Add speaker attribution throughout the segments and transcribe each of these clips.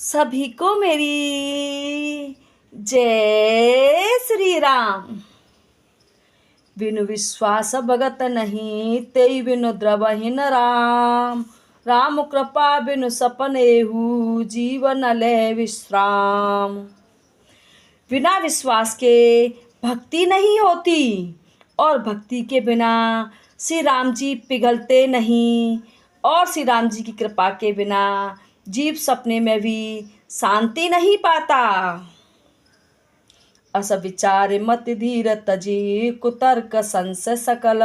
Speaker 1: सभी को मेरी जय श्री राम। बिनु विश्वास भगत नहीं, तेई बिनु द्रवहीन राम। राम कृपा बिनु सपनेहु, जीवन ले विश्राम। बिना विश्वास के भक्ति नहीं होती, और भक्ति के बिना श्री राम जी पिघलते नहीं, और श्री राम जी की कृपा के बिना जीव सपने में भी शांति नहीं पाता। अस विचार मत धीर तजी, कुतर्क संशय सकल।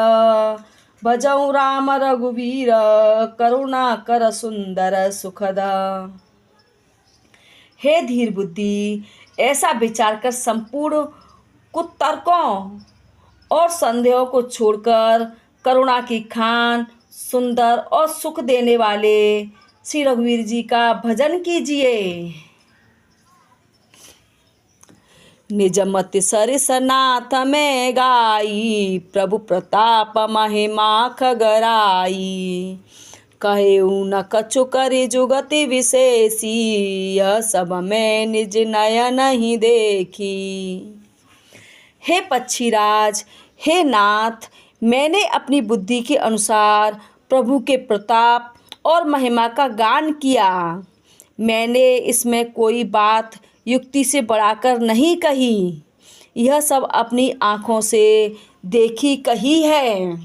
Speaker 1: भजऊ राम रघुवीर, करुणा कर सुंदर सुखद। हे धीर बुद्धि, ऐसा विचार कर संपूर्ण कुतर्कों और संदेहों को छोड़कर करुणा की खान, सुंदर और सुख देने वाले श्री रघुवीर जी का भजन कीजिए। निज मति सरिस नाथ में गाई, प्रभु प्रताप महिमा खगराई। कहेऊ न कछु करि जुगति विशेषी, यह सब में निज नयन ही देखी। हे पक्षीराज, हे नाथ, मैंने अपनी बुद्धि के अनुसार प्रभु के प्रताप और महिमा का गान किया। मैंने इसमें कोई बात युक्ति से बढ़ाकर नहीं कही, यह सब अपनी आँखों से देखी कही है।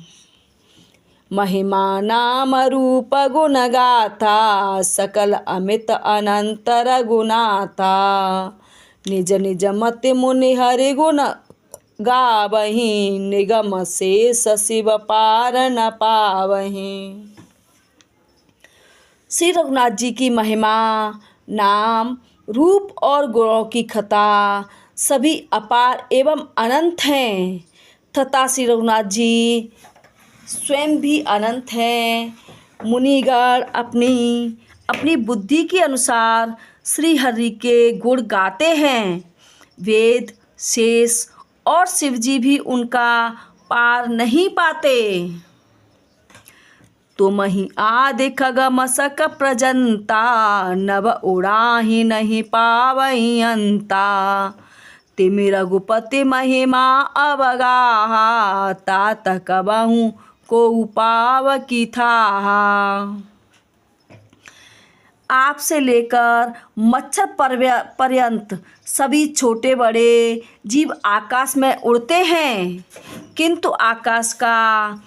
Speaker 1: महिमा नाम रूप गुण गाथा, सकल अमित अनंतर गुणाथा। निज निज मति मुनि हरि गुण गावहीं, निगम शेष शिव पार न पावहीं। श्री रघुनाथ जी की महिमा, नाम, रूप और गुणों की कथा सभी अपार एवं अनंत हैं, तथा श्री रघुनाथ जी स्वयं भी अनंत हैं। मुनिगण अपनी अपनी बुद्धि के अनुसार श्री हरि के गुण गाते हैं। वेद, शेष और शिवजी भी उनका पार नहीं पाते। तुम ही आदि खगम सक प्रजंता, नभ उड़ाही नहीं पावहीं अंता। तिमि रघुपति महिमा अवगाहा, तात कबहु को पाव की थाहा। आप से लेकर मच्छर पर्यंत सभी छोटे बड़े जीव आकाश में उड़ते हैं, किंतु आकाश का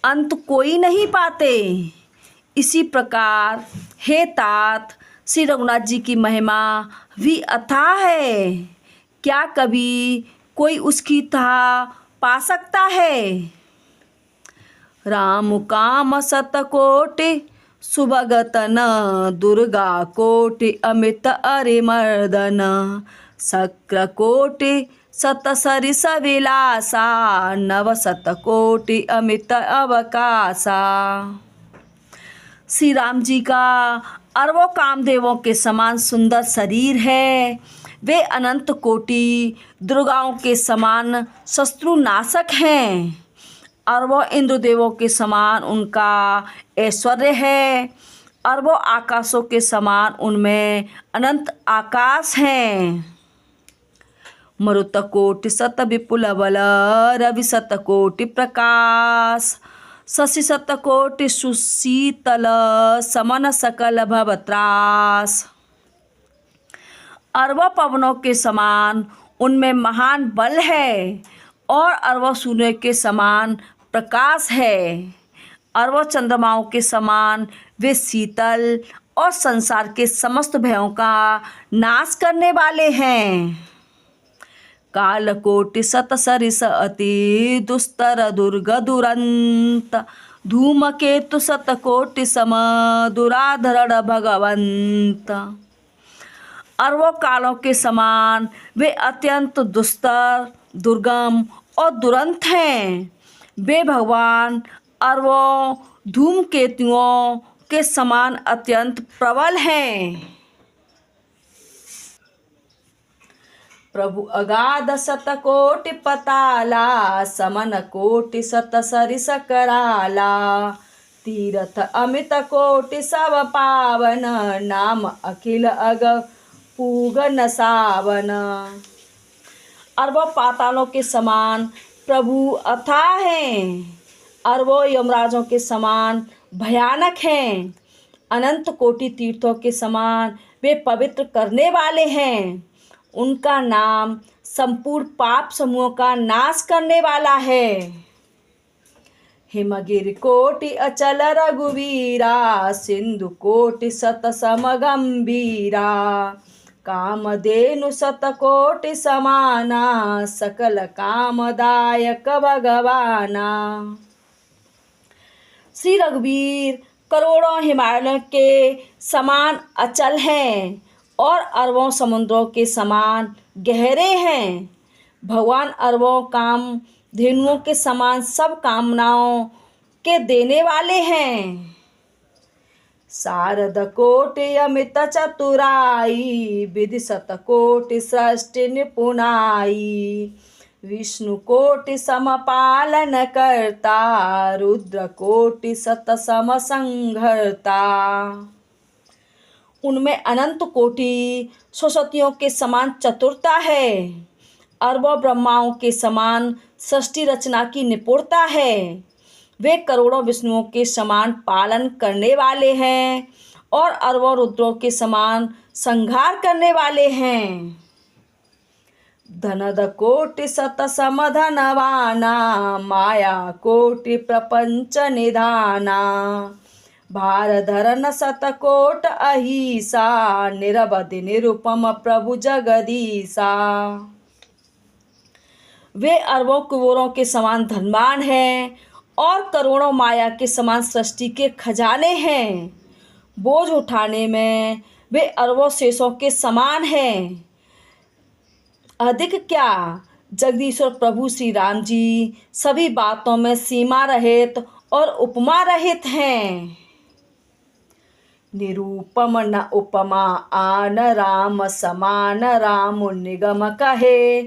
Speaker 1: अंत कोई नहीं पाते। इसी प्रकार हे तात, श्री रघुनाथ जी की महिमा भी अथाह है, क्या कभी कोई उसकी था पा सकता है। राम काम शतकोटि सुभगतन, दुर्गा कोटि अमित अरिमर्दन। शक्र कोटि सतसरिस विलासा, नव शतकोटि अमित अवकाशा। श्री राम जी का अरबों कामदेवों के समान सुंदर शरीर है। वे अनंत कोटि दुर्गाओं के समान शत्रुनाशक हैं। अरबों इंद्रदेवों के समान उनका ऐश्वर्य है। अरबों आकाशों के समान उनमें अनंत आकाश हैं। मरुतकोटि शत विपुल बल, रवि शतकोटि प्रकाश। शशि शतकोटि सुशीतल, समन सकल भवत्रास। अरबों पवनों के समान उनमें महान बल है, और अरबों सूर्य के समान प्रकाश है। अरबों चंद्रमाओं के समान वे शीतल और संसार के समस्त भयों का नाश करने वाले हैं। कालकोटि शतसरिस अति दुस्तर दुर्ग दुरंत, धूमकेतु शतकोटि सम दुराधरण भगवंत। अरबों कालों के समान वे अत्यंत दुस्तर, दुर्गम और दुरंत हैं। वे भगवान अरबों धूमकेतुओं के समान अत्यंत प्रबल हैं। प्रभु अगाध शतकोटि पताला, समन कोटि शतसरिस कराला। तीरथ अमित कोटि सब पावन, नाम अखिल अग पूगन सावन। अरबों पातालों के समान प्रभु अथाह हैं, अरबों यमराजों के समान भयानक हैं, अनंत कोटि तीर्थों के समान वे पवित्र करने वाले हैं। उनका नाम संपूर्ण पाप समूहों का नाश करने वाला है। हिमगिरि कोटि अचल रघुवीरा, सिंधु कोटि सत सम गंभीरा, कामधेनु शतकोटि समाना, सकल कामदायक भगवाना। श्री रघुवीर करोड़ों हिमालयों के समान अचल हैं और अरबों समुद्रों के समान गहरे हैं। भगवान अरबों काम धेनुओं के समान सब कामनाओं के देने वाले हैं। शारद कोटि अमित चतुराई, विधि शतकोटि सृष्टि निपुणाई, विष्णु कोटि समपालन करता, रुद्र कोटि सत सम संघर्ता। उनमें अनंत कोटि सरस्वतियों के समान चतुरता है, अरबों ब्रह्माओं के समान सृष्टि रचना की निपुणता है। वे करोड़ों विष्णुओं के समान पालन करने वाले हैं और अरबों रुद्रों के समान संहार करने वाले हैं। धनद कोटि सत सम धनवाना, माया कोटि प्रपंच निधाना, भार धरन शतकोट अहिसा, निरवधि निरुपम प्रभु जगदीसा। वे अरबों कुबेरों के समान धनवान हैं और करोड़ों माया के समान सृष्टि के खजाने हैं। बोझ उठाने में वे अरबों शेषों के समान हैं। अधिक क्या, जगदीश्वर प्रभु श्री राम जी सभी बातों में सीमा रहित और उपमा रहित हैं। निरूपम न उपमा आन, राम समान राम निगम कहे,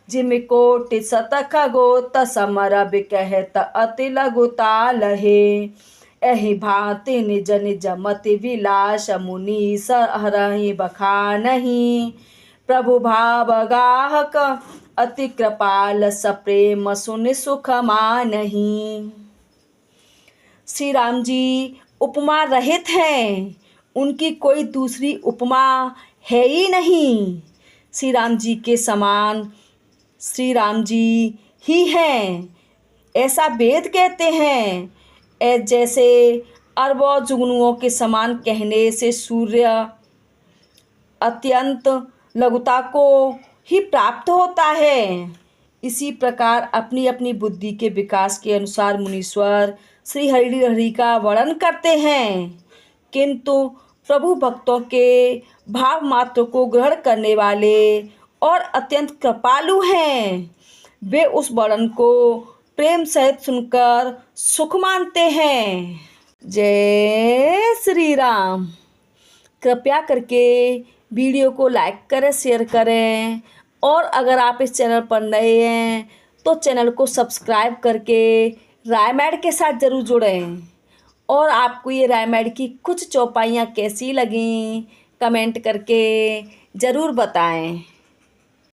Speaker 1: जिम कोटि शत खगोत समर बिकहत अति लघुता लहे, एहि भांति निज निज मति विलास, मुनीस हरहि बखानहि, प्रभु भाव गाहक अति कृपाल, सप्रेम सुनि सुख मानहि। श्री राम जी उपमा रहित हैं, उनकी कोई दूसरी उपमा है ही नहीं। श्री राम जी के समान श्री राम जी ही हैं, ऐसा वेद कहते हैं। जैसे अरबों जुगनुओं के समान कहने से सूर्य अत्यंत लघुता को ही प्राप्त होता है, इसी प्रकार अपनी अपनी बुद्धि के विकास के अनुसार मुनीश्वर श्री हरि का वर्णन करते हैं, किंतु प्रभु भक्तों के भाव मात्र को ग्रहण करने वाले और अत्यंत कृपालु हैं। वे उस वर्णन को प्रेम सहित सुनकर सुख मानते हैं। जय श्री राम। कृपया करके वीडियो को लाइक करें, शेयर करें और अगर आप इस चैनल पर नए हैं तो चैनल को सब्सक्राइब करके रामायण के साथ ज़रूर जुड़ें। और आपको ये रामायण की कुछ चौपाइयाँ कैसी लगीं कमेंट करके ज़रूर बताएं।